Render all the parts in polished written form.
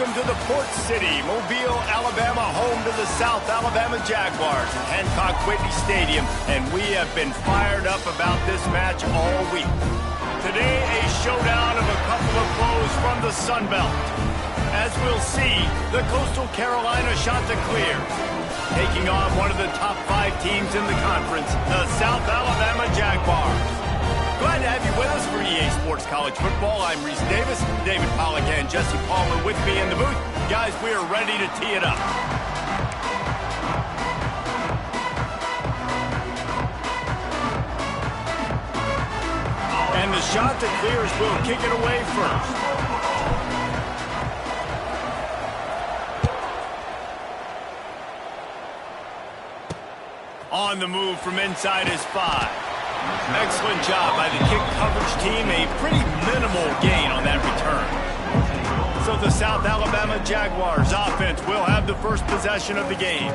welcome to the Port City, Mobile, Alabama, home to the South Alabama Jaguars at Hancock Whitney Stadium, and we have been fired up about this match all week. Today, a showdown of a couple of foes from the Sun Belt. As we'll see, the Coastal Carolina Chanticleers taking on one of the top 5 teams in the conference, the South Alabama Jaguars. Glad to have you with us for EA Sports College Football. I'm Reese Davis, David Pollack and Jesse Palmer with me in the booth. Guys, we are ready to tee it up. And the Chanticleers will kick it away first. On the move from inside his 5. Excellent job by the kick coverage team. A pretty minimal gain on that return. So the South Alabama Jaguars offense will have the first possession of the game.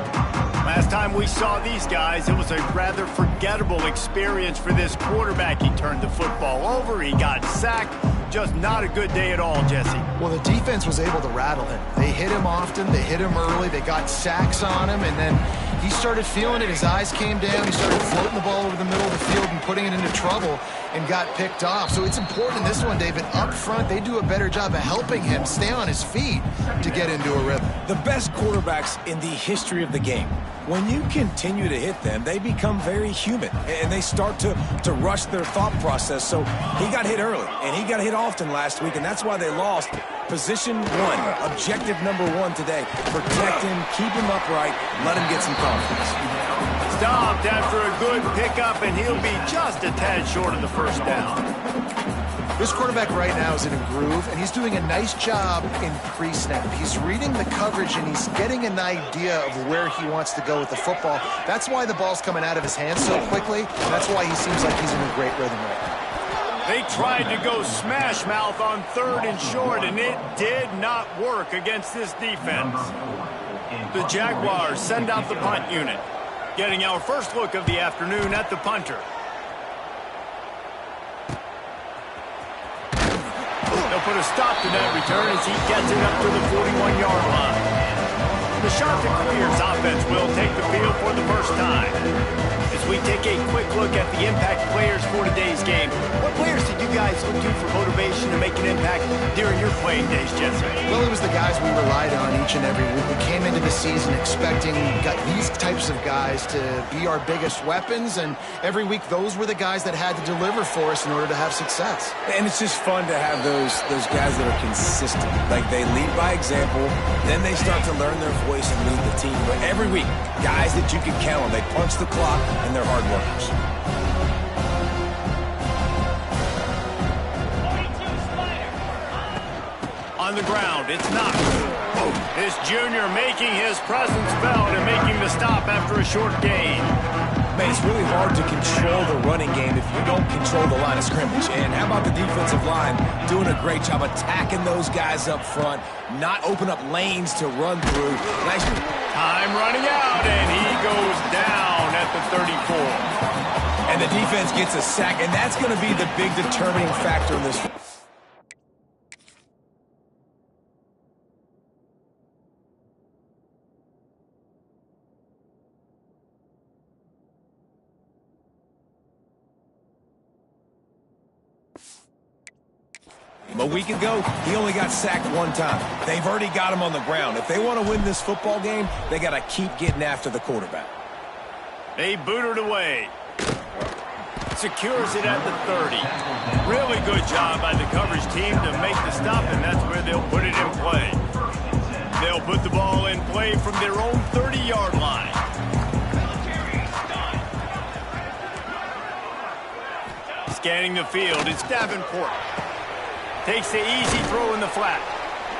Last time we saw these guys, it was a rather forgettable experience for this quarterback. He turned the football over. He got sacked. Just not a good day at all, Jesse. Well, the defense was able to rattle him. They hit him often. They hit him early. They got sacks on him, and then he started feeling it. His eyes came down. He started floating the ball over the middle of the field and putting it into trouble and got picked off. So it's important in this one, David. Up front, they do a better job of helping him stay on his feet to get into a rhythm. The best quarterbacks in the history of the game, when you continue to hit them, they become very human, and they start to rush their thought process. So he got hit early, and he got hit often last week, and that's why they lost. Position 1, objective number 1 today. Protect him, keep him upright, let him get some confidence. Stopped after a good pickup, and he'll be just a tad short of the first down. This quarterback right now is in a groove, and he's doing a nice job in pre-snap. He's reading the coverage, and he's getting an idea of where he wants to go with the football. That's why the ball's coming out of his hands so quickly, and that's why he seems like he's in a great rhythm right now. They tried to go smash mouth on 3rd and short, and it did not work against this defense. The Jaguars send out the punt unit, getting our first look of the afternoon at the punter. They'll put a stop to that return as he gets it up to the 41-yard line. The Chanticleers offense will take the field for the first time. As we take a quick look at the impact players for today's game, what players did you guys look to for motivation to make an impact during your playing days, Jesse? Well, it was the guys we relied on each and every week. We came into the season expecting these types of guys to be our biggest weapons, and every week those were the guys that had to deliver for us in order to have success. And it's just fun to have those guys that are consistent. Like, they lead by example, then they start to learn their voice and lead the team. But every week, guys that you can count on, they punch the clock, and they're hard workers. On the ground, it's knocked. This junior making his presence felt and making the stop after a short gain. Man, it's really hard to control the running game if you don't control the line of scrimmage. And how about the defensive line doing a great job attacking those guys up front, not open up lanes to run through. Nice. Time running out, and he goes down at the 34. And the defense gets a sack, and that's going to be the big determining factor in this. A week ago, he only got sacked 1 time. They've already got him on the ground. If they want to win this football game, they got to keep getting after the quarterback. They boot it away. Secures it at the 30. Really good job by the coverage team to make the stop, and that's where they'll put it in play. They'll put the ball in play from their own 30-yard line. Scanning the field, it's Davenport. Takes the easy throw in the flat.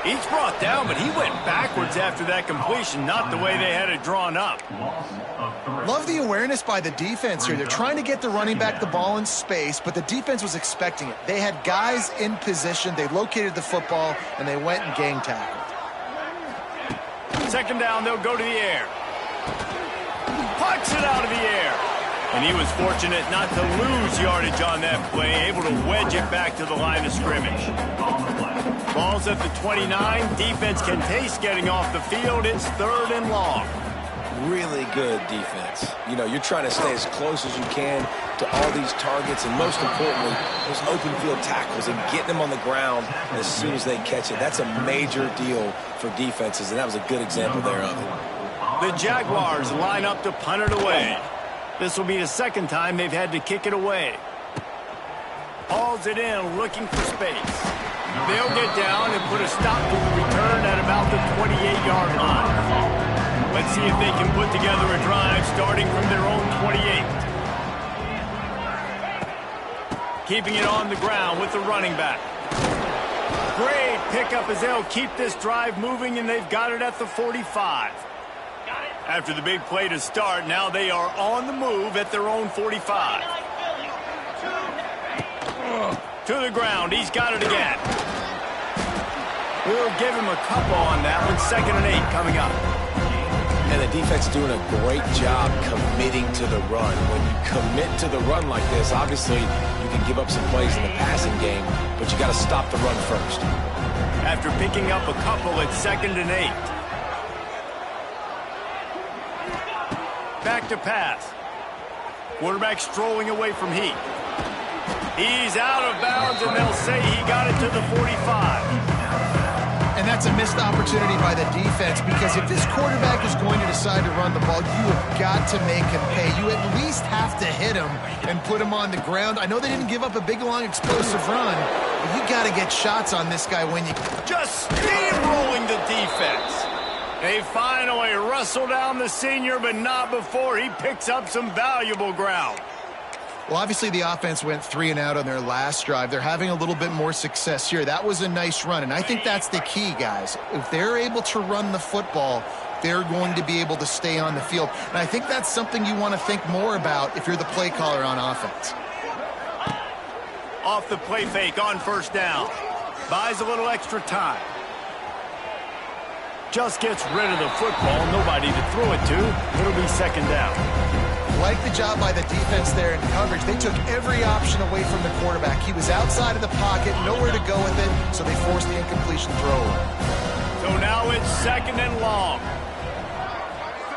He's brought down, but he went backwards after that completion, not the way they had it drawn up. Love the awareness by the defense here. They're trying to get the running back the ball in space, but the defense was expecting it. They had guys in position. They located the football, and they went and gang tackled. 2nd down, they'll go to the air. Punch it out of the air. And he was fortunate not to lose yardage on that play, able to wedge it back to the line of scrimmage. Ball's at the 29. Defense can taste getting off the field. It's 3rd and long. Really good defense. You know, you're trying to stay as close as you can to all these targets, and most importantly, those open field tackles and getting them on the ground as soon as they catch it. That's a major deal for defenses, and that was a good example there of it. The Jaguars line up to punt it away. This will be the 2nd time they've had to kick it away. Hauls it in, looking for space. They'll get down and put a stop to the return at about the 28-yard line. Let's see if they can put together a drive starting from their own 28. Keeping it on the ground with the running back. Great pickup as they'll keep this drive moving, and they've got it at the 45. After the big play to start, now they are on the move at their own 45. To the ground. He's got it again. We'll give him a couple on that one. 2nd and 8 coming up. And the defense is doing a great job committing to the run. When you commit to the run like this, obviously you can give up some plays in the passing game, but you got to stop the run first. After picking up a couple at 2nd and 8. Back to pass. Quarterback strolling away from Heat. He's out of bounds, and they'll say he got it to the 45. And that's a missed opportunity by the defense, because if this quarterback is going to decide to run the ball, you have got to make him pay. You at least have to hit him and put him on the ground. I know they didn't give up a big, long, explosive run, but you got to get shots on this guy when you... Just steamrolling the defense. They finally wrestle down the senior, but not before he picks up some valuable ground. Well, obviously the offense went 3 and out on their last drive. They're having a little bit more success here. That was a nice run, and I think that's the key, guys. If they're able to run the football, they're going to be able to stay on the field. And I think that's something you want to think more about if you're the play caller on offense. Off the play fake on 1st down. Buys a little extra time. Just gets rid of the football. Nobody to throw it to. It'll be 2nd down. Like the job by the defense there in coverage. They took every option away from the quarterback. He was outside of the pocket, nowhere to go with it, so they forced the incompletion throw. So now it's 2nd and long.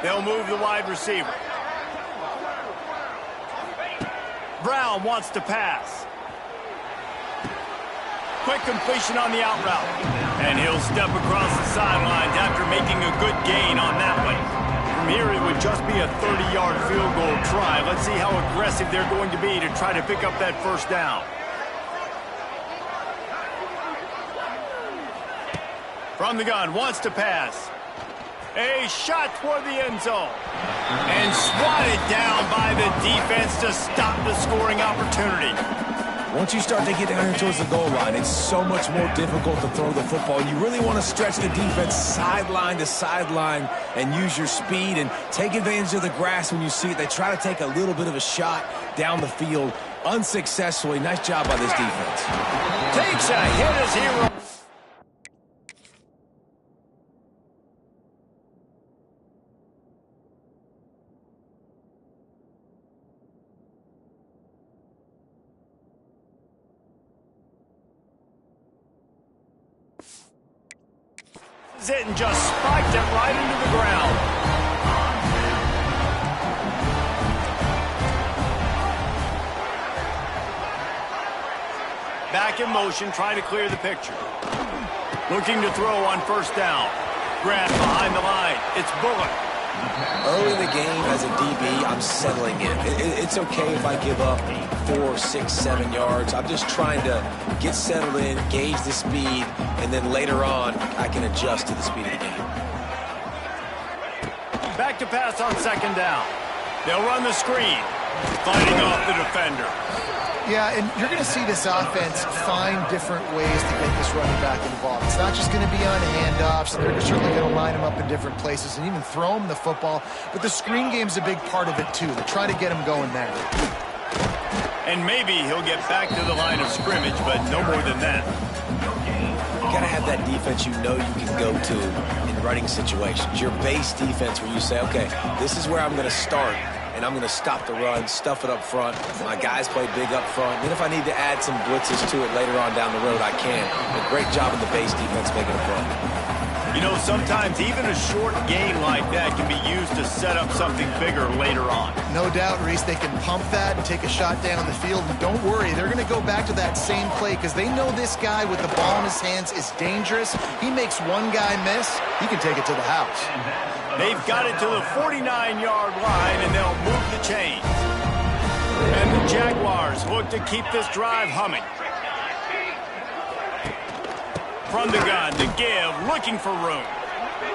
They'll move the wide receiver. Brown wants to pass. Quick completion on the out route. And he'll step across the sidelines after making a good gain on that one. From here, it would just be a 30-yard field goal try. Let's see how aggressive they're going to be to try to pick up that 1st down. From the gun, wants to pass. A shot toward the end zone. And swatted down by the defense to stop the scoring opportunity. Once you start to get down here towards the goal line, it's so much more difficult to throw the football. You really want to stretch the defense sideline to sideline and use your speed and take advantage of the grass when you see it. They try to take a little bit of a shot down the field unsuccessfully. Nice job by this defense. Takes a hit as he runs. It and just spiked it right into the ground. Back in motion, trying to clear the picture. Looking to throw on 1st down. Grab behind the line. It's Bullock. Early in the game, as a DB, I'm settling in. It's okay if I give up 4, 6, 7 yards. I'm just trying to get settled in, gauge the speed, and then later on, I can adjust to the speed of the game. Back to pass on 2nd down. They'll run the screen, fighting off the defender. Yeah, and you're going to see this offense find different ways to get this running back involved. It's not just going to be on handoffs. They're certainly going to line him up in different places and even throw him the football. But the screen game's a big part of it, too. They try to get him going there. And maybe he'll get back to the line of scrimmage, but no more than that. You got to have that defense you know you can go to in running situations. Your base defense where you say, okay, this is where I'm going to start. And and I'm going to stop the run, stuff it up front. My guys play big up front. Then if I need to add some blitzes to it later on down the road, I can. A great job in the base defense making a play. You know, sometimes even a short gain like that can be used to set up something bigger later on. No doubt, Reese, they can pump that and take a shot down the field. And don't worry, they're going to go back to that same play because they know this guy with the ball in his hands is dangerous. He makes one guy miss, he can take it to the house. They've got it to the 49-yard line, and they'll move the chains. And the Jaguars look to keep this drive humming. From the gun to give, looking for room.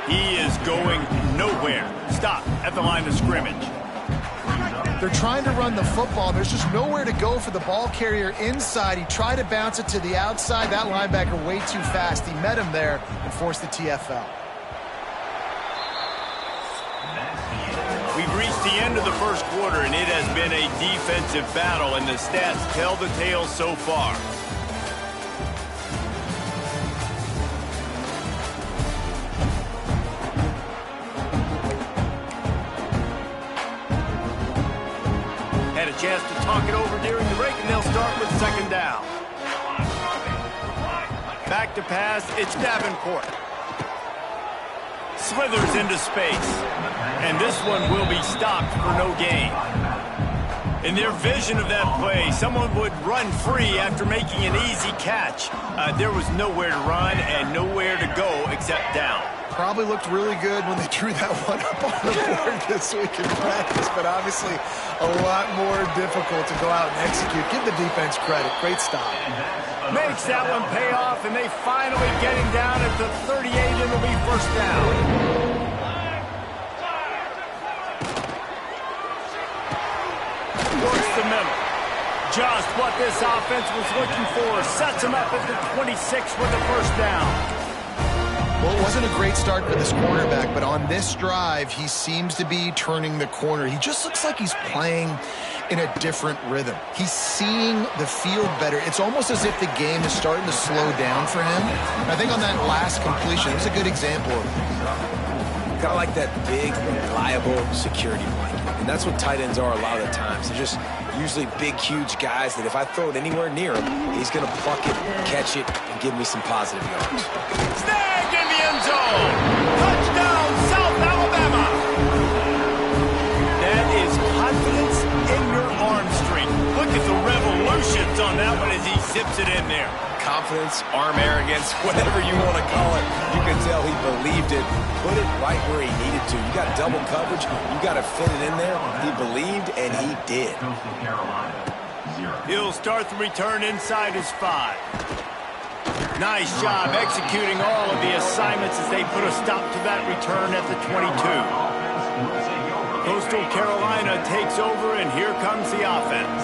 He is going nowhere. Stop at the line of scrimmage. They're trying to run the football. There's just nowhere to go for the ball carrier inside. He tried to bounce it to the outside. That linebacker way too fast. He met him there and forced the TFL. We've reached the end of the first quarter, and it has been a defensive battle, and the stats tell the tale so far. Had a chance to talk it over during the break, and they'll start with second down. Back to pass, it's Davenport. Slithers into space. And this one will be stopped for no gain. In their vision of that play, someone would run free after making an easy catch. There was nowhere to run and nowhere to go except down. Probably looked really good when they drew that one up on the board this week in practice, but obviously a lot more difficult to go out and execute. Give the defense credit. Great stop. Makes that one pay off, and they finally get him down at the 38, and it'll be first down. Works the middle. Just what this offense was looking for. Sets him up at the 26 with the first down. Well, it wasn't a great start for this cornerback, but on this drive, he seems to be turning the corner. He just looks like he's playing in a different rhythm. He's seeing the field better. It's almost as if the game is starting to slow down for him. And I think on that last completion, it was a good example of it. Kind of like that big, reliable security blanket. And that's what tight ends are a lot of the times. They're just usually big, huge guys that if I throw it anywhere near him, he's going to pluck it, catch it, and give me some positive yards. Snag in the end zone! Touchdown, South Alabama! That is confidence in your arm strength. Look at the revolutions on that one as he zips it in there. Confidence, arm arrogance, whatever you want to call it. You can tell he believed it. Put it right where he needed to. You got double coverage. You got to fit it in there. He believed, and he did. He'll start the return inside his 5. Nice job executing all of the assignments as they put a stop to that return at the 22. Coastal Carolina takes over, and here comes the offense.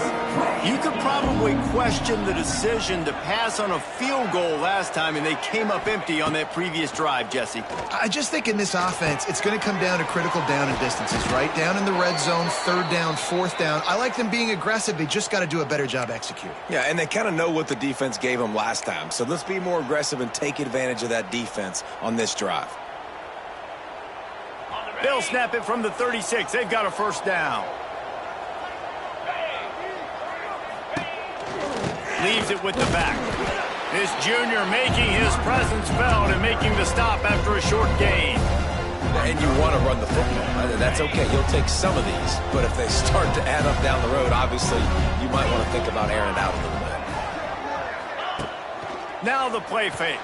You could probably question the decision to pass on a field goal last time, and they came up empty on that previous drive, Jesse. I just think in this offense, it's going to come down to critical down and distances, right? Down in the red zone, third down, fourth down. I like them being aggressive. They just got to do a better job executing. Yeah, and they kind of know what the defense gave them last time. So let's be more aggressive and take advantage of that defense on this drive. They'll snap it from the 36. They've got a first down. Leaves it with the back. This junior making his presence felt and making the stop after a short gain. And you want to run the football. That's okay. You'll take some of these. But if they start to add up down the road, obviously, you might want to think about airing it out a little bit. Now the play fake.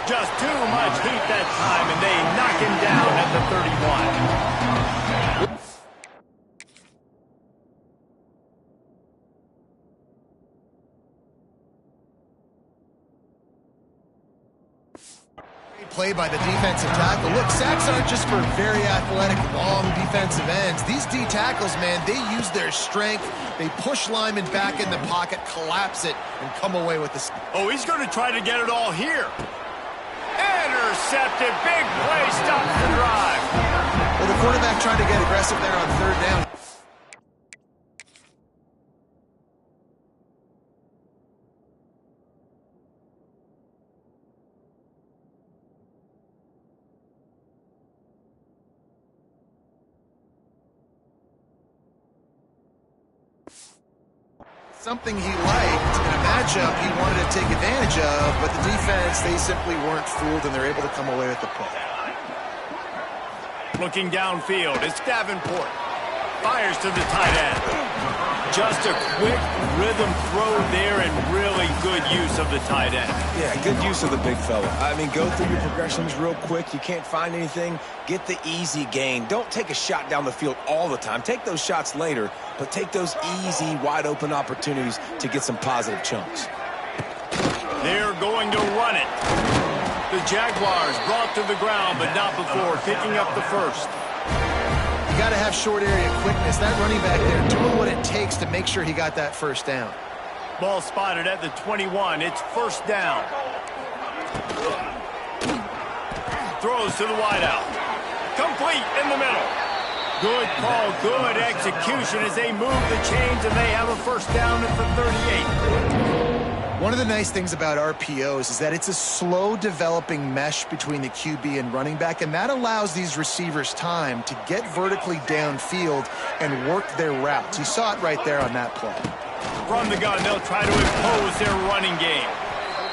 Just too much heat that time, and they knock him down at the 31. Play by the defensive tackle. Look, sacks aren't just for very athletic, long defensive ends. These D tackles, man, they use their strength. They push linemen back in the pocket, collapse it, and come away with the... Oh, he's going to try to get it all here. Intercepted. Big play stops the drive. Well, the quarterback tried to get aggressive there on third down. Something he liked in a matchup he wanted to take advantage of, but the defense, they simply weren't fooled, and they're able to come away with the play. Looking downfield, it's Davenport. Fires to the tight end. Just a quick rhythm throw there and really good use of the tight end. Yeah, good use of the big fella. I mean, go through your progressions real quick. You can't find anything. Get the easy gain. Don't take a shot down the field all the time. Take those shots later, but take those easy, wide-open opportunities to get some positive chunks. They're going to run it. The Jaguars brought to the ground, but not before picking up the first. You got to have short area quickness. That running back there doing what it takes to make sure he got that first down. Ball spotted at the 21. It's first down. Throws to the wideout. Complete in the middle. Good call, good execution as they move the chains, and they have a first down at the 38. One of the nice things about RPOs is that it's a slow developing mesh between the QB and running back, and that allows these receivers time to get vertically downfield and work their routes. You saw it right there on that play. From the gun, they'll try to impose their running game.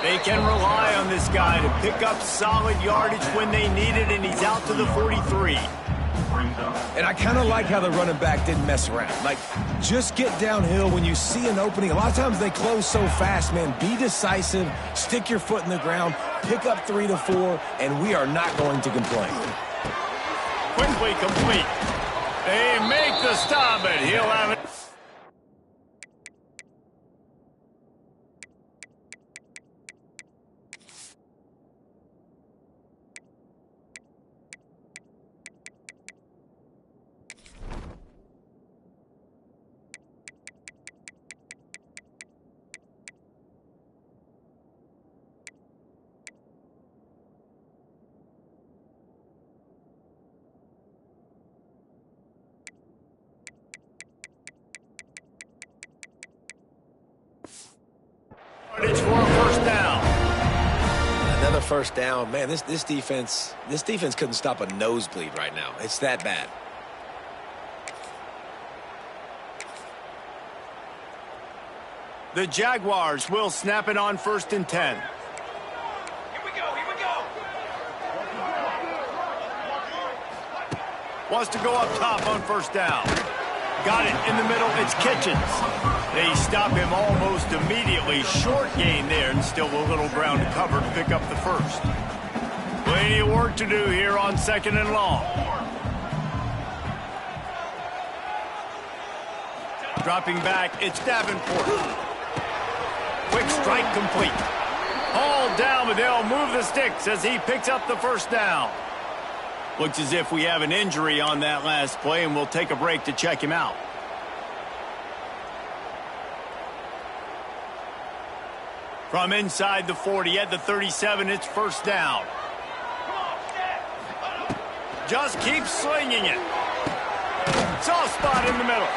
They can rely on this guy to pick up solid yardage when they need it, and he's out to the 43. And I kind of like how the running back didn't mess around. Like, just get downhill when you see an opening. A lot of times they close so fast, man. Be decisive, stick your foot in the ground, pick up 3 to 4, and we are not going to complain. Quickly complete. They make the stop, and he'll have it. It's for a first down. Another first down. Man, this defense couldn't stop a nosebleed right now. It's that bad. The Jaguars will snap it on 1st and 10. Here we go. Wants to go up top on first down. Got it in the middle. It's Kitchens. They stop him almost immediately. Short gain there, and still a little ground to cover to pick up the first. Plenty of work to do here on 2nd and long. Dropping back, it's Davenport. Quick strike complete. Hauled down, but they'll move the sticks as he picks up the first down. Looks as if we have an injury on that last play, and we'll take a break to check him out. From inside the 40 at the 37, it's first down. Just keep slinging it. Soft spot in the middle.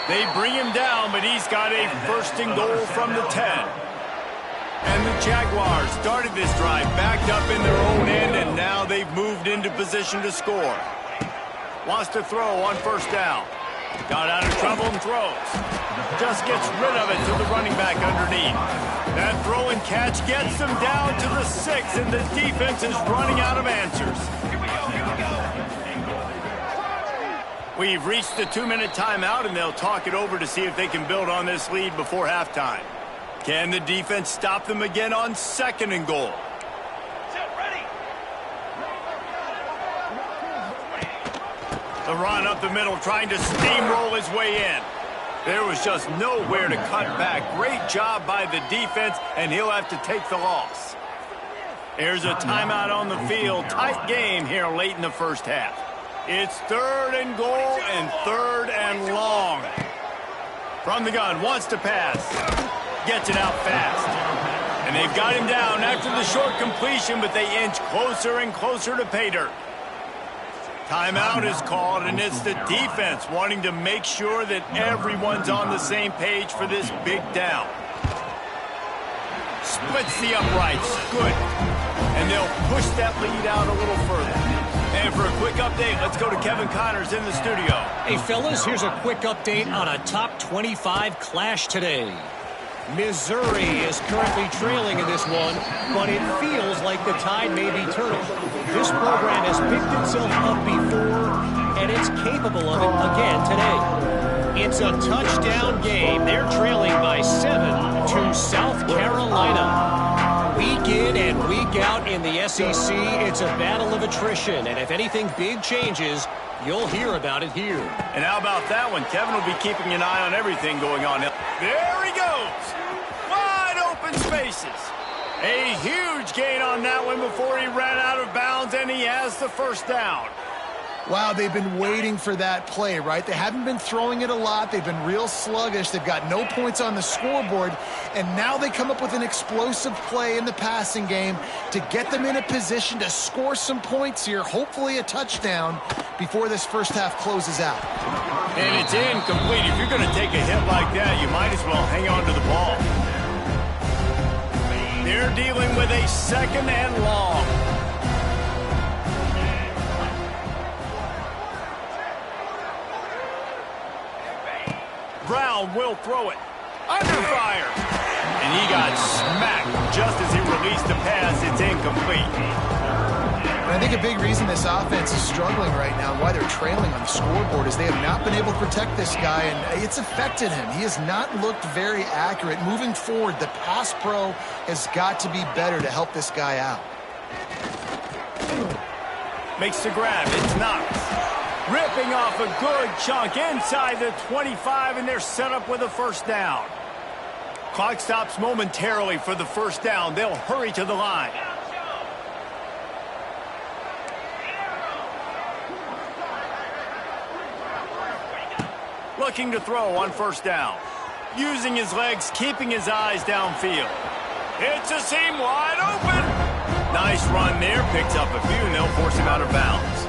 They bring him down, but he's got a 1st and goal from the 10. And the Jaguars started this drive backed up in their own end, and now they've moved into position to score. Wants to throw on first down. Got out of trouble and throws. Just gets rid of it to the running back underneath. That throw and catch gets them down to the 6, and the defense is running out of answers. We've reached the 2-minute timeout, and they'll talk it over to see if they can build on this lead before halftime. Can the defense stop them again on 2nd and goal? The run up the middle, trying to steamroll his way in. There was just nowhere to cut back. Great job by the defense, and he'll have to take the loss. There's a timeout on the field. Tight game here late in the first half. It's 3rd and goal and 3rd and long. From the gun, wants to pass. Gets it out fast. And they've got him down after the short completion, but they inch closer and closer to pay dirt. Timeout is called, and it's the defense wanting to make sure that everyone's on the same page for this big down. Splits the uprights. Good. And they'll push that lead out a little further. And for a quick update, let's go to Kevin Connors in the studio. Hey, fellas, here's a quick update on a top 25 clash today. Missouri is currently trailing in this one, but it feels like the tide may be turning. This program has picked itself up before, and it's capable of it again today. It's a touchdown game. They're trailing by 7 to South Carolina. Week in and week out in the SEC, it's a battle of attrition, and if anything big changes, you'll hear about it here. And how about that one? Kevin will be keeping an eye on everything going on. There he goes. Wide open spaces. A huge gain on that one before he ran out of bounds, and he has the first down. Wow, they've been waiting for that play, right? They haven't been throwing it a lot. They've been real sluggish. They've got no points on the scoreboard. And now they come up with an explosive play in the passing game to get them in a position to score some points here, hopefully a touchdown, before this first half closes out. And it's incomplete. If you're going to take a hit like that, you might as well hang on to the ball. They're dealing with a second and long. Brown will throw it. Under fire. And he got smacked just as he released the pass. It's incomplete. And I think a big reason this offense is struggling right now, why they're trailing on the scoreboard, is they have not been able to protect this guy, and it's affected him. He has not looked very accurate. Moving forward, the pass pro has got to be better to help this guy out. Makes the grab. It's Knox. Ripping off a good chunk inside the 25, and they're set up with a first down. Clock stops momentarily for the first down. They'll hurry to the line. Looking to throw on first down. Using his legs, keeping his eyes downfield. It's a seam wide open. Nice run there. Picks up a few, and they'll force him out of bounds.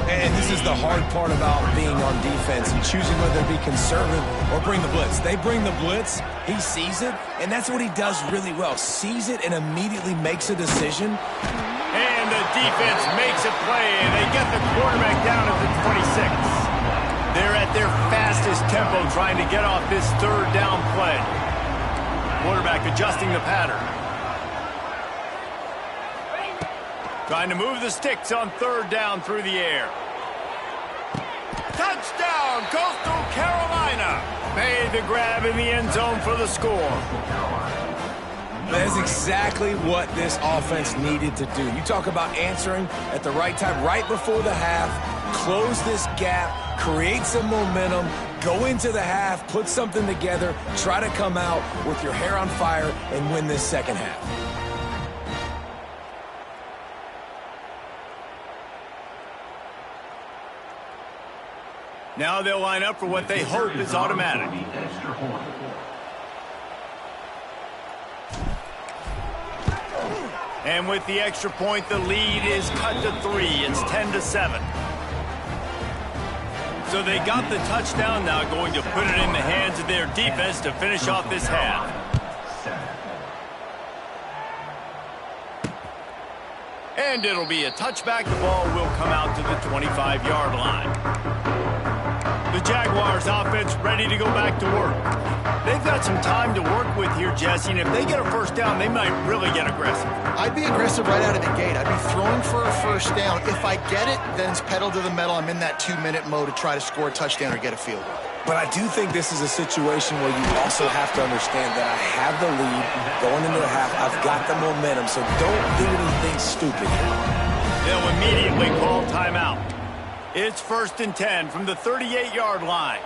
And this is the hard part about being on defense and choosing whether to be conservative or bring the blitz. They bring the blitz, he sees it, and that's what he does really well. Sees it and immediately makes a decision. And the defense makes a play, and they get the quarterback down at the 26. They're at their fastest tempo trying to get off this third down play. Quarterback adjusting the pattern. Trying to move the sticks on third down through the air. Touchdown, Coastal Carolina. Made the grab in the end zone for the score. That is exactly what this offense needed to do. You talk about answering at the right time, right before the half, close this gap, create some momentum, go into the half, put something together, try to come out with your hair on fire and win this second half. Now they'll line up for what they hope is automatic. And with the extra point, the lead is cut to 3. It's 10-7. So they got the touchdown, now going to put it in the hands of their defense to finish off this half. And it'll be a touchback. The ball will come out to the 25-yard line. The Jaguars offense ready to go back to work. They've got some time to work with here, Jesse, and if they get a first down, they might really get aggressive. I'd be aggressive right out of the gate. I'd be throwing for a first down. If I get it, then it's pedal to the metal. I'm in that 2-minute mode to try to score a touchdown or get a field goal. But I do think this is a situation where you also have to understand that I have the lead going into the half. I've got the momentum, so don't do anything stupid. They'll immediately call timeout. It's 1st and 10 from the 38-yard line.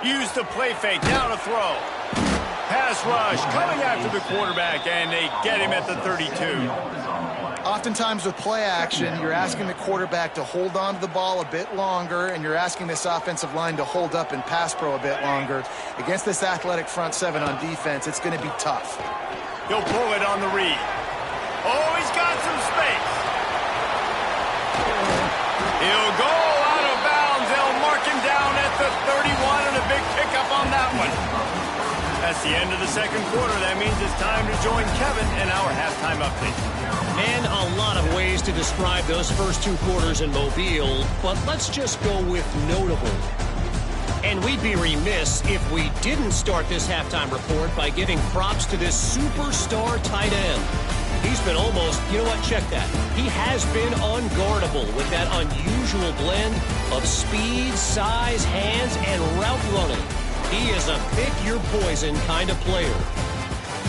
Use the play fake, down to throw. Pass rush, coming after the quarterback, and they get him at the 32. Oftentimes with play action, you're asking the quarterback to hold on to the ball a bit longer, and you're asking this offensive line to hold up and pass pro a bit longer. Against this athletic front seven on defense, it's going to be tough. He'll pull it on the read. Oh, he's got some space. He'll go out of bounds. They'll mark him down at the 31, and a big pickup on that one. That's the end of the second quarter. That means it's time to join Kevin in our halftime update. And a lot of ways to describe those first 2 quarters in Mobile, but let's just go with notable. And we'd be remiss if we didn't start this halftime report by giving props to this superstar tight end. He's been almost, you know what, check that. He has been unguardable with that unusual blend of speed, size, hands, and route running. He is a pick-your-poison kind of player.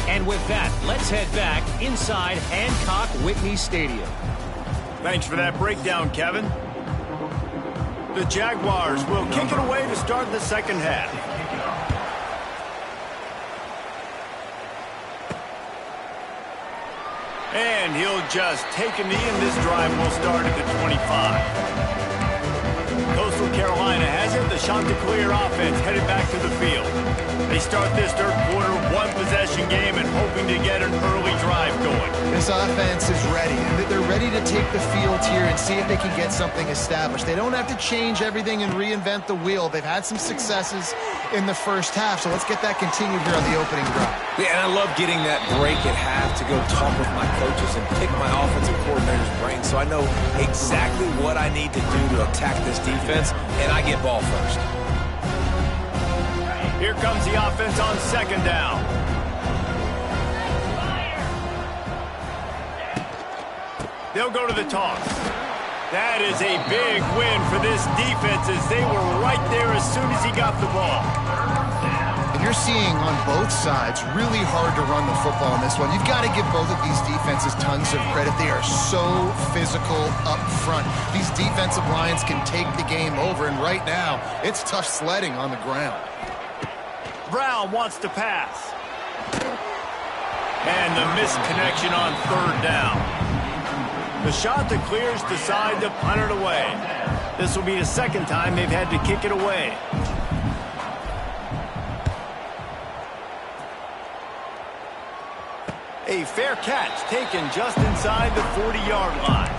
And with that, let's head back inside Hancock Whitney Stadium. Thanks for that breakdown, Kevin. The Jaguars will kick it away to start the second half. And he'll just take a knee, and this drive will start at the 25. Coastal Carolina has it. The Chanticleer offense headed back to the field. They start this third quarter one-possession game and hoping to get an early drive going. This offense is ready. They're ready to take the field here and see if they can get something established. They don't have to change everything and reinvent the wheel. They've had some successes in the first half, so let's get that continued here on the opening drive. Yeah, and I love getting that break at half to go talk with my coaches and pick my offensive coordinator's brain so I know exactly what I need to do to attack this defense, and I get ball first. Here comes the offense on second down. They'll go to the toss. That is a big win for this defense as they were right there as soon as he got the ball. And you're seeing on both sides really hard to run the football in this one. You've got to give both of these defenses tons of credit. They are so physical up front. These defensive lines can take the game over, and right now it's tough sledding on the ground. Brown wants to pass. And the missed connection on third down. The Chanticleers decide to punt it away. This will be the second time they've had to kick it away. A fair catch taken just inside the 40-yard line.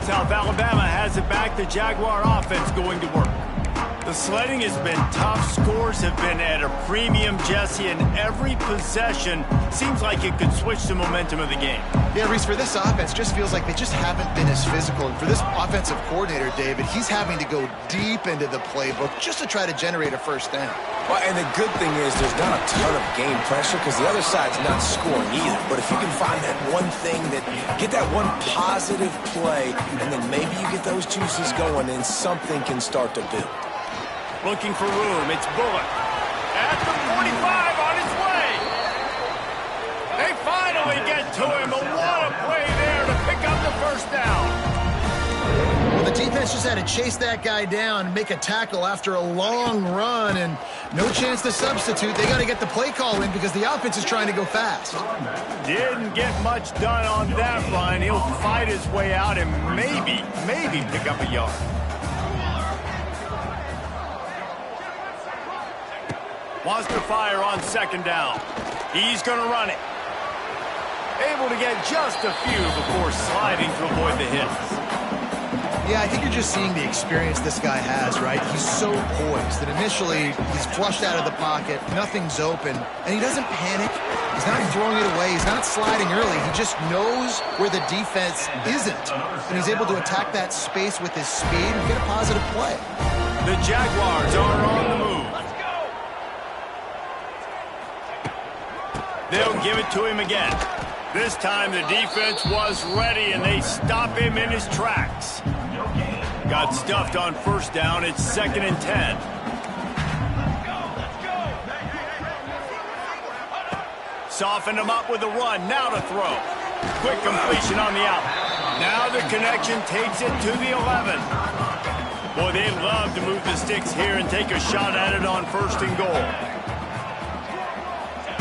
South Alabama has it back. The Jaguar offense going to work. The sledding has been tough. Scores have been at a premium, Jesse, and every possession seems like it could switch the momentum of the game. Yeah, Reese, for this offense, just feels like they just haven't been as physical. And for this offensive coordinator, David, he's having to go deep into the playbook just to try to generate a first down. Well, and the good thing is there's not a ton of game pressure because the other side's not scoring either. But if you can find that one thing, get that one positive play, and then maybe you get those juices going and something can start to build. Looking for room, it's Bullock. At the 45 on his way. They finally get to him, but what a play there to pick up the first down. Well, the defense just had to chase that guy down and make a tackle after a long run, and no chance to substitute. They got to get the play call in because the offense is trying to go fast. Didn't get much done on that run. He'll fight his way out and maybe pick up a yard. Wants to fire on second down. He's going to run it. Able to get just a few before sliding to avoid the hits. Yeah, I think you're just seeing the experience this guy has, right? He's so poised that initially he's flushed out of the pocket, nothing's open, and he doesn't panic. He's not throwing it away. He's not sliding early. He just knows where the defense isn't, and he's able to attack that space with his speed and get a positive play. The Jaguars are on the move. They'll give it to him again. This time the defense was ready, and they stop him in his tracks. Got stuffed on first down. It's 2nd and 10. Softened him up with a run. Now to throw. Quick completion on the out. Now the connection takes it to the 11. Boy, they love to move the sticks here and take a shot at it on 1st and goal.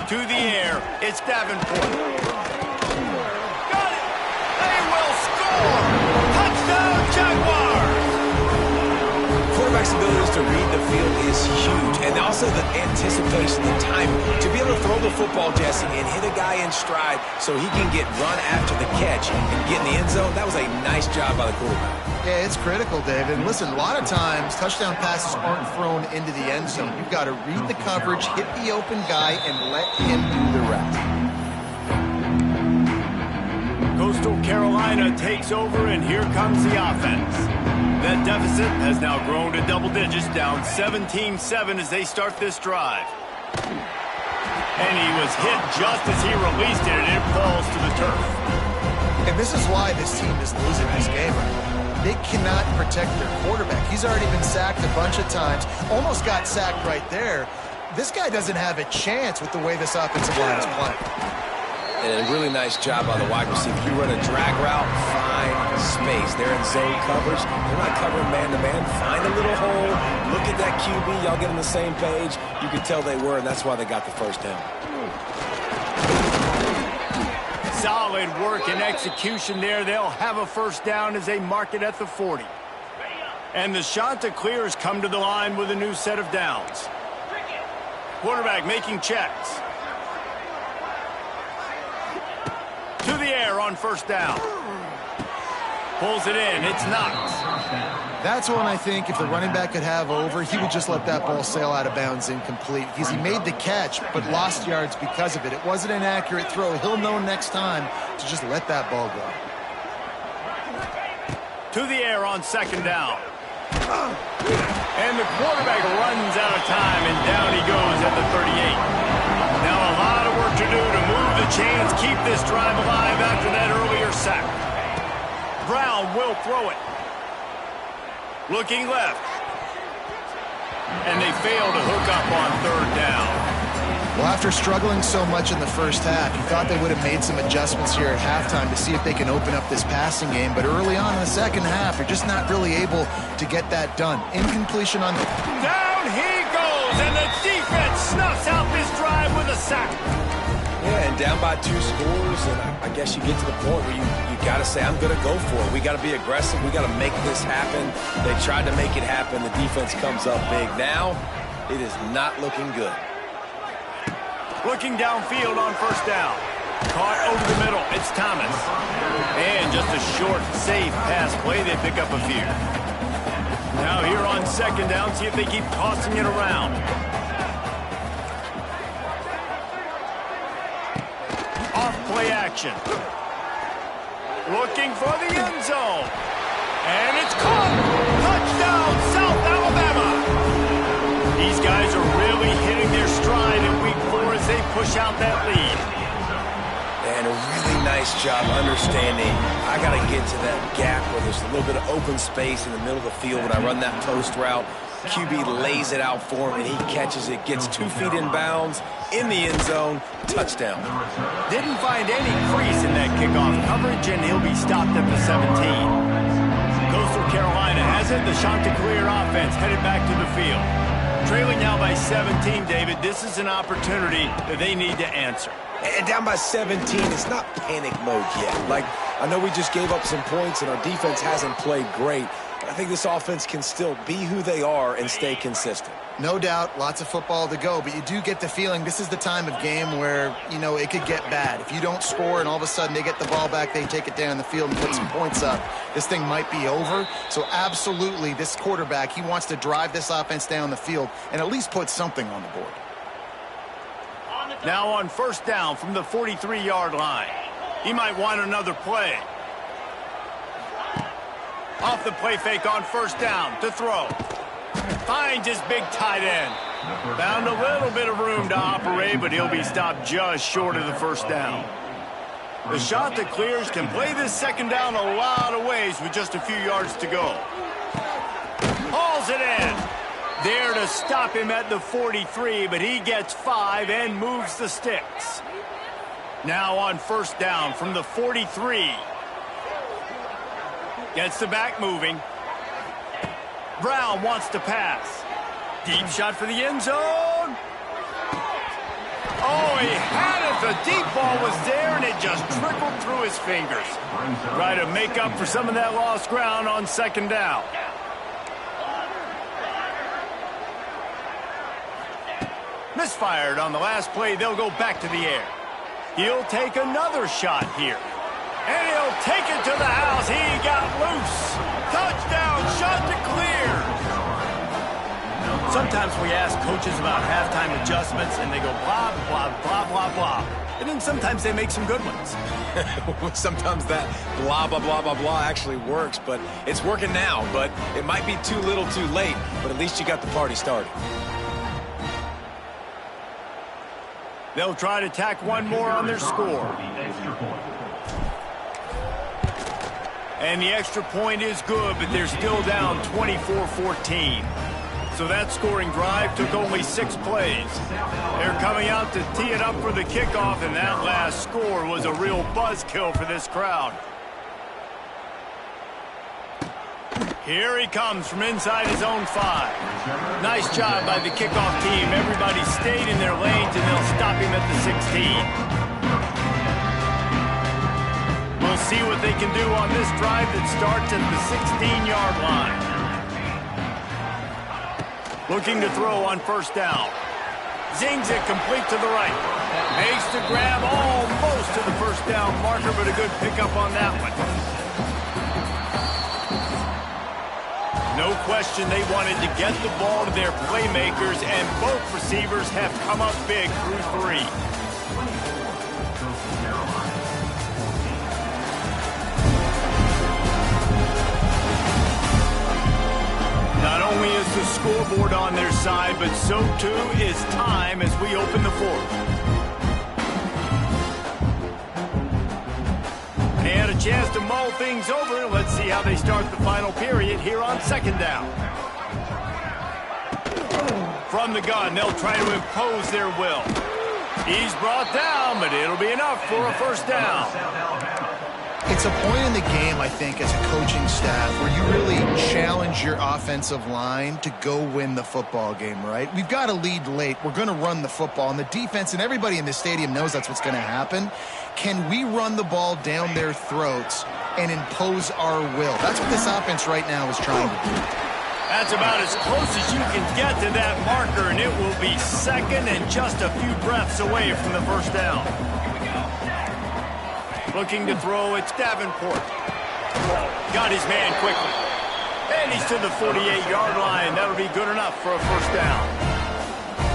To the air, it's Davenport. Got it! They will score! Touchdown, Jaguars! Quarterback's abilities to read the field is huge, and also the anticipation, the timing. To be able to throw the football, Jesse, and hit a guy in stride so he can get run after the catch and get in the end zone, that was a nice job by the quarterback. Yeah, it's critical, David. And listen, a lot of times touchdown passes aren't thrown into the end zone. You've got to read the coverage, hit the open guy, and let him do the rest. Coastal Carolina takes over, and here comes the offense. That deficit has now grown to double digits, down 17-7 as they start this drive. And he was hit just as he released it, and it falls to the turf. And this is why this team is losing this game. They cannot protect their quarterback. He's already been sacked a bunch of times, almost got sacked right there. This guy doesn't have a chance with the way this offensive line is playing. And a really nice job by the wide receiver. You run a drag route, find space. They're in zone coverage. They're not covering man-to-man. Find a little hole. Look at that QB. Y'all get on the same page. You could tell they were, and that's why they got the first down. Solid work and execution there. They'll have a first down as they mark it at the 40. And the Chanticleers come to the line with a new set of downs. Quarterback making checks. To the air on first down. Pulls it in. It's Knox. That's one I think if the running back could have over, he would just let that ball sail out of bounds incomplete because he made the catch but lost yards because of it. It wasn't an accurate throw. He'll know next time to just let that ball go. To the air on second down. And the quarterback runs out of time, and down he goes at the 38. Now a lot of work to do to move the chains, keep this drive alive after that earlier sack. Brown will throw it. Looking left. And they fail to hook up on third down. Well, after struggling so much in the first half, you thought they would have made some adjustments here at halftime to see if they can open up this passing game. But early on in the second half, they're just not really able to get that done. Incompletion on the... Down he goes, and the defense snuffs out this drive with a sack. Yeah, and down by 2 scores, and I guess you get to the point where you got to say, I'm going to go for it. We got to be aggressive. We got to make this happen. They tried to make it happen. The defense comes up big. Now, it is not looking good. Looking downfield on first down. Caught over the middle. It's Thomas. And just a short, safe pass play. They pick up a few. Now here on second down, see if they keep tossing it around. Off play action. Looking for the end zone. And it's caught. Touchdown, South Alabama. These guys are really hitting their stride in week 4 as they push out that lead. And a really nice job understanding I got to get to that gap where there's a little bit of open space in the middle of the field. When I run that post route, QB lays it out for him, and he catches it, gets 2 feet in bounds, in the end zone, touchdown. Didn't find any crease in that kickoff coverage, and he'll be stopped at the 17. Coastal Carolina has it. The Chanticleer offense headed back to the field. Trailing now by 17, David. This is an opportunity that they need to answer. And down by 17, it's not panic mode yet. Like, I know we just gave up some points, and our defense hasn't played great, but I think this offense can still be who they are and stay consistent. No doubt, lots of football to go, but you do get the feeling this is the time of game where, you know, it could get bad. If you don't score and all of a sudden they get the ball back, they take it down the field and put some points up, this thing might be over. So absolutely, this quarterback, he wants to drive this offense down the field and at least put something on the board. Now on first down from the 43-yard line. He might want another play. Off the play fake on first down to throw. Finds his big tight end. Found a little bit of room to operate, but he'll be stopped just short of the first down. The Chanticleers can play this second down a lot of ways with just a few yards to go. Hauls it in. There to stop him at the 43, but he gets 5 and moves the sticks. Now on first down from the 43. Gets the back moving. Brown wants to pass. Deep shot for the end zone. Oh, he had it. The deep ball was there, and it just trickled through his fingers. Try to make up for some of that lost ground on second down. Misfired on the last play. They'll go back to the air. He'll take another shot here. And he'll take it to the house. He got loose. Touchdown, Chanticleer. Sometimes we ask coaches about halftime adjustments, and they go blah, blah, blah, blah, blah. And then sometimes they make some good ones. Sometimes that blah, blah, blah, blah, blah actually works, but it's working now. But it might be too little too late, but at least you got the party started. They'll try to tack one more on their score. And the extra point is good, but they're still down 24-14. So that scoring drive took only 6 plays. They're coming out to tee it up for the kickoff, and that last score was a real buzzkill for this crowd. Here he comes from inside his own 5. Nice job by the kickoff team. Everybody stayed in their lanes, and they'll stop him at the 16. We'll see what they can do on this drive that starts at the 16-yard line. Looking to throw on first down. Zings it complete to the right. Makes the grab almost to the first down marker, but a good pickup on that one. No question they wanted to get the ball to their playmakers, and both receivers have come up big through 3. Not only is the scoreboard on their side, but so too is time as we open the 4th. They had a chance to mull things over. Let's see how they start the final period here on 2nd down. From the gun, they'll try to impose their will. He's brought down, but it'll be enough for a first down. It's a point in the game, I think, as a coaching staff where you really challenge your offensive line to go win the football game, right? We've got a lead late. We're going to run the football. And the defense and everybody in the stadium knows that's what's going to happen. Can we run the ball down their throats and impose our will? That's what this offense right now is trying to do. That's about as close as you can get to that marker, and it will be 2nd and just a few breaths away from the first down. Looking to throw, it's Davenport. Got his man quickly. And he's to the 48-yard line. That'll be good enough for a first down.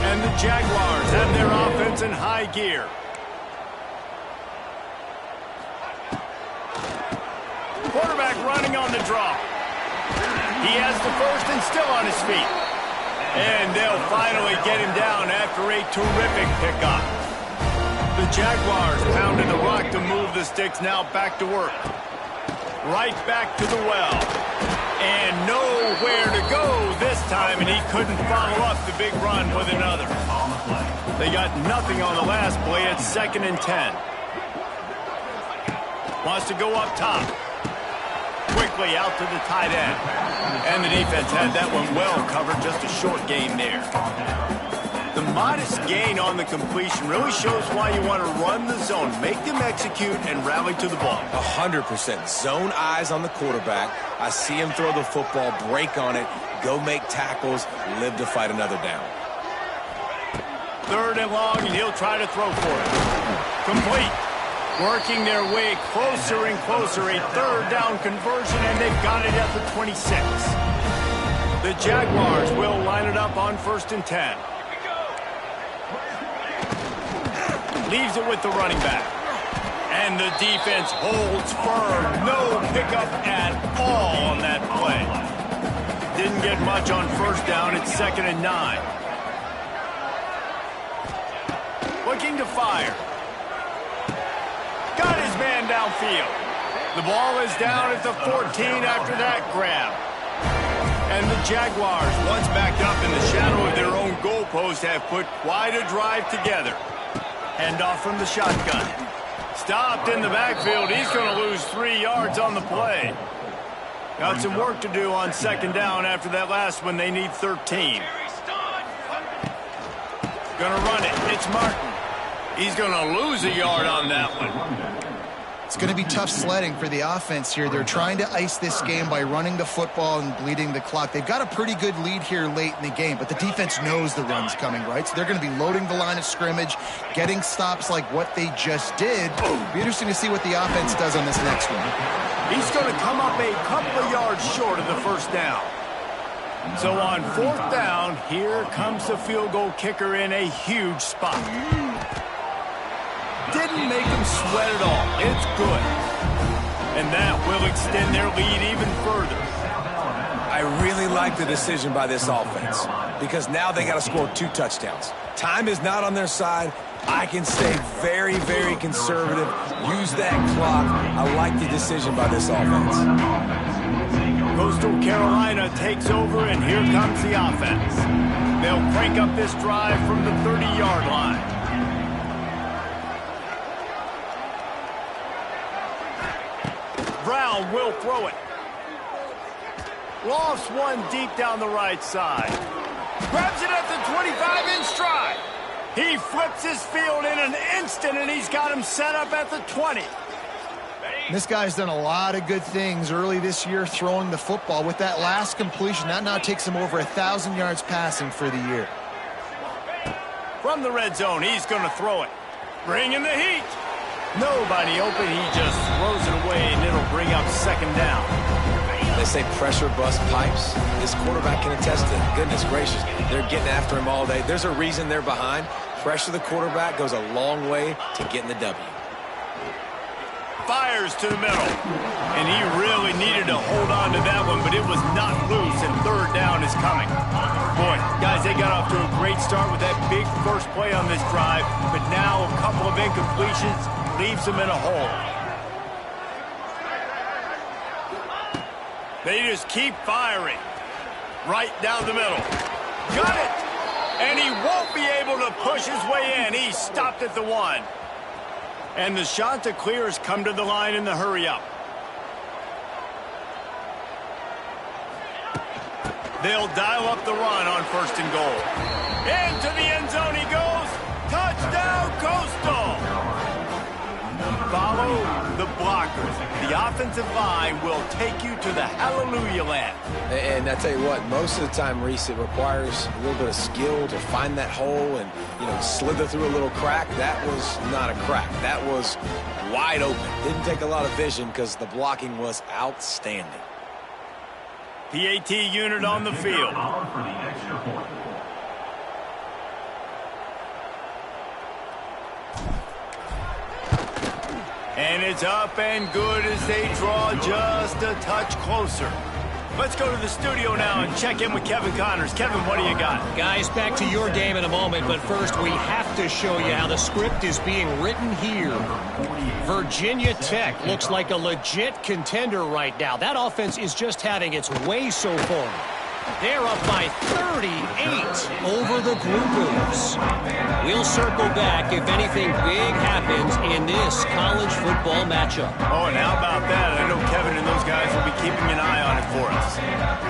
And the Jaguars have their offense in high gear. Quarterback running on the draw. He has the first and still on his feet. And they'll finally get him down after a terrific pickup. The Jaguars pounded the rock to move the sticks, now back to work. Right back to the well. And nowhere to go this time, and he couldn't follow up the big run with another. They got nothing on the last play. It's 2nd and 10. Wants to go up top. Quickly out to the tight end. And the defense had that one well covered, just a short gain there. The modest gain on the completion really shows why you want to run the zone, make them execute, and rally to the ball. 100%. Zone eyes on the quarterback. I see him throw the football, break on it, go make tackles, live to fight another down. 3rd and long, and he'll try to throw for it. Complete. Working their way closer and closer. A 3rd down conversion, and they've got it at the 26. The Jaguars will line it up on 1st and 10. Leaves it with the running back. And the defense holds firm. No pickup at all on that play. Didn't get much on first down. It's 2nd and 9. Looking to fire. Got his man downfield. The ball is down at the 14 after that grab. And the Jaguars, once backed up in the shadow of their own goalpost, have put quite a drive together. Handoff from the shotgun. Stopped in the backfield. He's going to lose 3 yards on the play. Got some work to do on 2nd down after that last one. They need 13. Going to run it. It's Martin. He's going to lose a yard on that one. It's going to be tough sledding for the offense here. They're trying to ice this game by running the football and bleeding the clock. They've got a pretty good lead here late in the game, but the defense knows the run's coming, right? So they're going to be loading the line of scrimmage, getting stops like what they just did. It'll be interesting to see what the offense does on this next one. He's going to come up a couple of yards short of the first down. So on 4th down, here comes the field goal kicker in a huge spot. didn't make them sweat at all. It's good. And that will extend their lead even further. I really like the decision by this offense because now they got to score 2 touchdowns. Time is not on their side. I can stay very, very conservative. Use that clock. I like the decision by this offense. Coastal Carolina takes over, and here comes the offense. They'll crank up this drive from the 30-yard line. Brown will throw it. Lofts one deep down the right side. Grabs it at the 25 in stride. He flips his field in an instant, and he's got him set up at the 20. This guy's done a lot of good things early this year throwing the football. With that last completion, that now takes him over 1,000 yards passing for the year. From the red zone, he's going to throw it. Bring in the heat. Nobody open. He just throws it away, and it'll bring up second down. They say pressure bust pipes. This quarterback can attest to it. Goodness gracious, they're getting after him all day. There's a reason they're behind. Pressure the quarterback goes a long way to getting the W. Fires to the middle. And he really needed to hold on to that one, but it was not loose, and third down is coming. Boy, guys, they got off to a great start with that big first play on this drive, but now a couple of incompletions leaves them in a hole. They just keep firing. Right down the middle. Got it! And he won't be able to push his way in. He stopped at the 1. And the Chanticleers come to the line in the hurry-up. They'll dial up the run on 1st and goal. Into the end zone he goes. Touchdown, Coastal! Follow the blockers. The offensive line will take you to the hallelujah land. And I tell you what, most of the time, Reese, it requires a little bit of skill to find that hole and, slither through a little crack. That was not a crack. That was wide open. Didn't take a lot of vision because the blocking was outstanding. PAT unit on the field. And it's up and good as they draw just a touch closer. Let's go to the studio now and check in with Kevin Connors. Kevin, what do you got? Guys, back to your game in a moment, but first we have to show you how the script is being written here. Virginia Tech looks like a legit contender right now. That offense is just having its way so far. They're up by 38 over the Blue Bulls. We'll circle back if anything big happens in this college football matchup. Oh, and how about that? I know Kevin and those guys will be keeping an eye on it for us.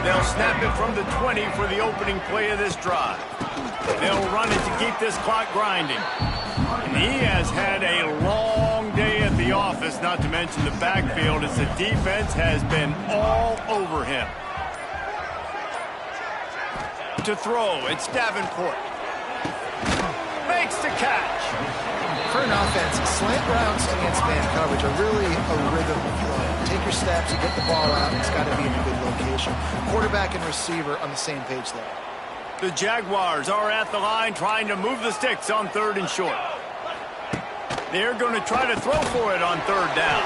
They'll snap it from the 20 for the opening play of this drive. They'll run it to keep this clock grinding. And he has had a long day at the office, not to mention the backfield, as the defense has been all over him. To throw, it's Davenport. Makes the catch. For an offense, slant route, stance man coverage are really a rhythm of play. Take your steps, you get the ball out, and it's got to be in a good location. Quarterback and receiver on the same page there. The Jaguars are at the line trying to move the sticks on 3rd and short. They're going to try to throw for it on 3rd down.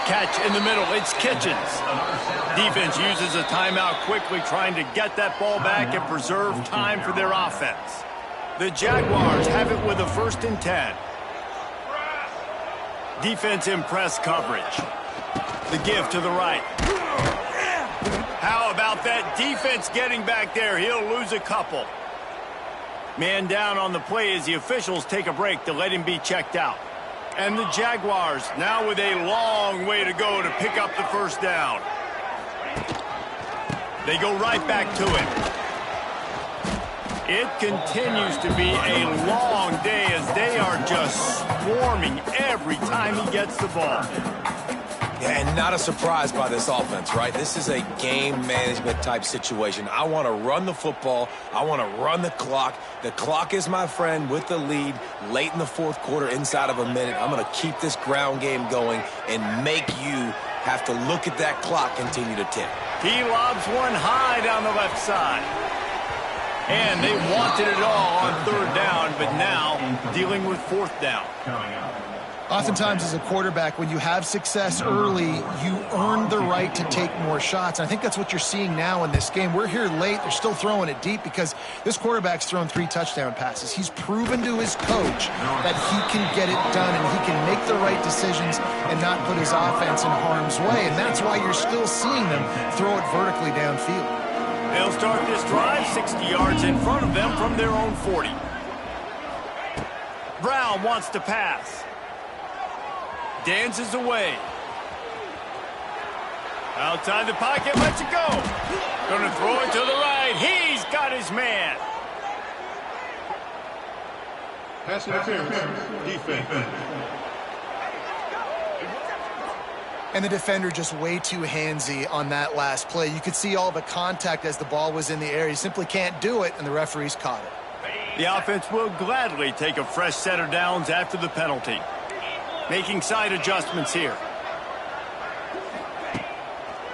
Catch in the middle, it's Kitchens. Defense uses a timeout quickly, trying to get that ball back and preserve time for their offense. The Jaguars have it with a 1st and 10. Defense in press coverage. The give to the right. How about that defense getting back there? He'll lose a couple. Man down on the play as the officials take a break to let him be checked out. And the Jaguars now with a long way to go to pick up the 1st down. They go right back to it. It continues to be a long day as they are just swarming every time he gets the ball. Yeah, and not a surprise by this offense, right? This is a game management type situation. I want to run the football. I want to run the clock. The clock is my friend with the lead late in the 4th quarter, inside of a minute. I'm going to keep this ground game going and make you have to look at that clock continue to tick. He lobs one high down the left side. And they wanted it all on 3rd down, but now dealing with 4th down. Oftentimes as a quarterback, when you have success early, you earn the right to take more shots. And I think that's what you're seeing now in this game. We're here late. They're still throwing it deep because this quarterback's thrown 3 touchdown passes. He's proven to his coach that he can get it done and he can make the right decisions and not put his offense in harm's way. And that's why you're still seeing them throw it vertically downfield. They'll start this drive 60 yards in front of them from their own 40. Brown wants to pass. Dances away. Outside the pocket, lets it go. Gonna throw it to the right. He's got his man. Pass interference. Defense. And the defender just way too handsy on that last play. You could see all the contact as the ball was in the air. He simply can't do it, and the referees caught it. The offense will gladly take a fresh set of downs after the penalty. Making side adjustments here.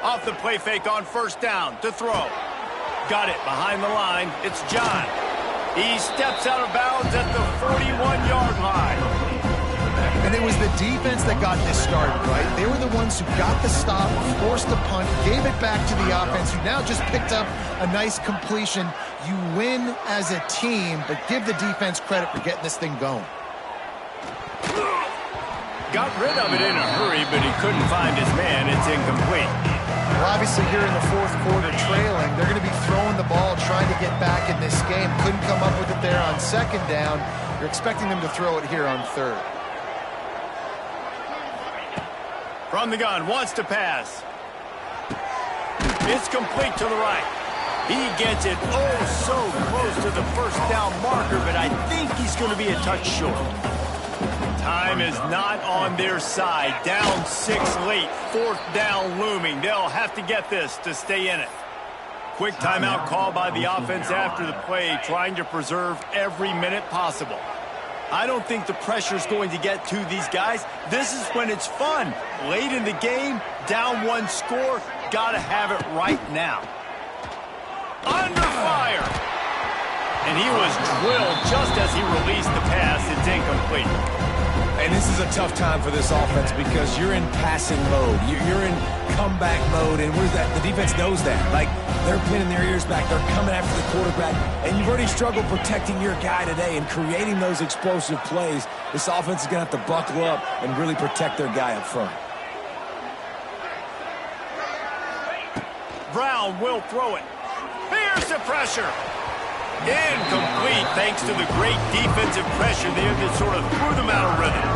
Off the play fake on first down to throw. Got it behind the line. It's John. He steps out of bounds at the 41-yard line. And it was the defense that got this started, right? They were the ones who got the stop, forced the punt, gave it back to the offense, who now just picked up a nice completion. You win as a team, but give the defense credit for getting this thing going. Got rid of it in a hurry, but he couldn't find his man. It's incomplete. Well, obviously here in the fourth quarter trailing, they're going to be throwing the ball, trying to get back in this game. Couldn't come up with it there on second down. You're expecting them to throw it here on third. From the gun, wants to pass. It's complete to the right. He gets it oh so close to the first down marker, but I think he's going to be a touch short. Time is not on their side. Down 6 late. Fourth down looming. They'll have to get this to stay in it. Quick timeout call by the offense after the play, trying to preserve every minute possible. I don't think the pressure's going to get to these guys. This is when it's fun. Late in the game, down 1 score, gotta have it right now. Under fire! And he was drilled just as he released the pass. It's incomplete. And this is a tough time for this offense because you're in passing mode. You're in comeback mode, and where's that? The defense knows that. Like, they're pinning their ears back. They're coming after the quarterback, and you've already struggled protecting your guy today and creating those explosive plays. This offense is going to have to buckle up and really protect their guy up front. Brown will throw it. Here's the pressure. Incomplete thanks to the great defensive pressure there that sort of threw them out of rhythm.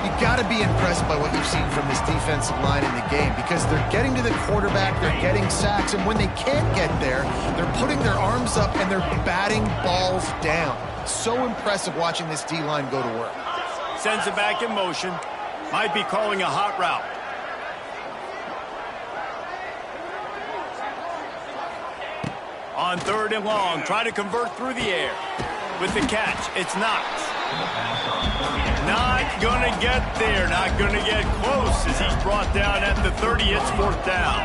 You've got to be impressed by what you've seen from this defensive line in the game because they're getting to the quarterback, they're getting sacks, and when they can't get there, they're putting their arms up and they're batting balls down. So impressive watching this D-line go to work. Sends it back in motion. Might be calling a hot route. On third and long, try to convert through the air. With the catch, it's Knox. Not gonna get there, not gonna get close as he's brought down at the 30. It's fourth down.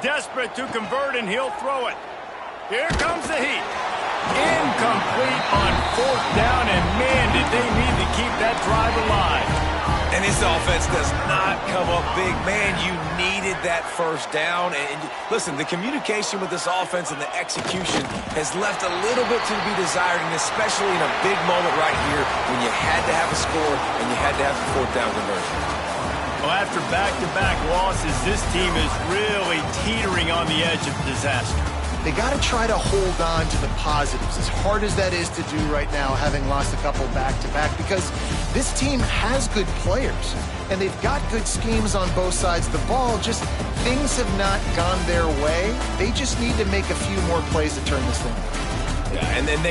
Desperate to convert, and he'll throw it. Here comes the heat. Incomplete on fourth down, and man, did they need to keep that drive alive. And this offense does not come up big. Man, you needed that first down. And listen, the communication with this offense and the execution has left a little bit to be desired, and especially in a big moment right here when you had to have a score and you had to have the fourth down conversion. Well, after back-to-back losses, this team is really teetering on the edge of disaster. They got to try to hold on to the positives, as hard as that is to do right now, having lost a couple back-to-back, because this team has good players, and they've got good schemes on both sides of the ball, just things have not gone their way. They just need to make a few more plays to turn this thing around. Yeah, and then they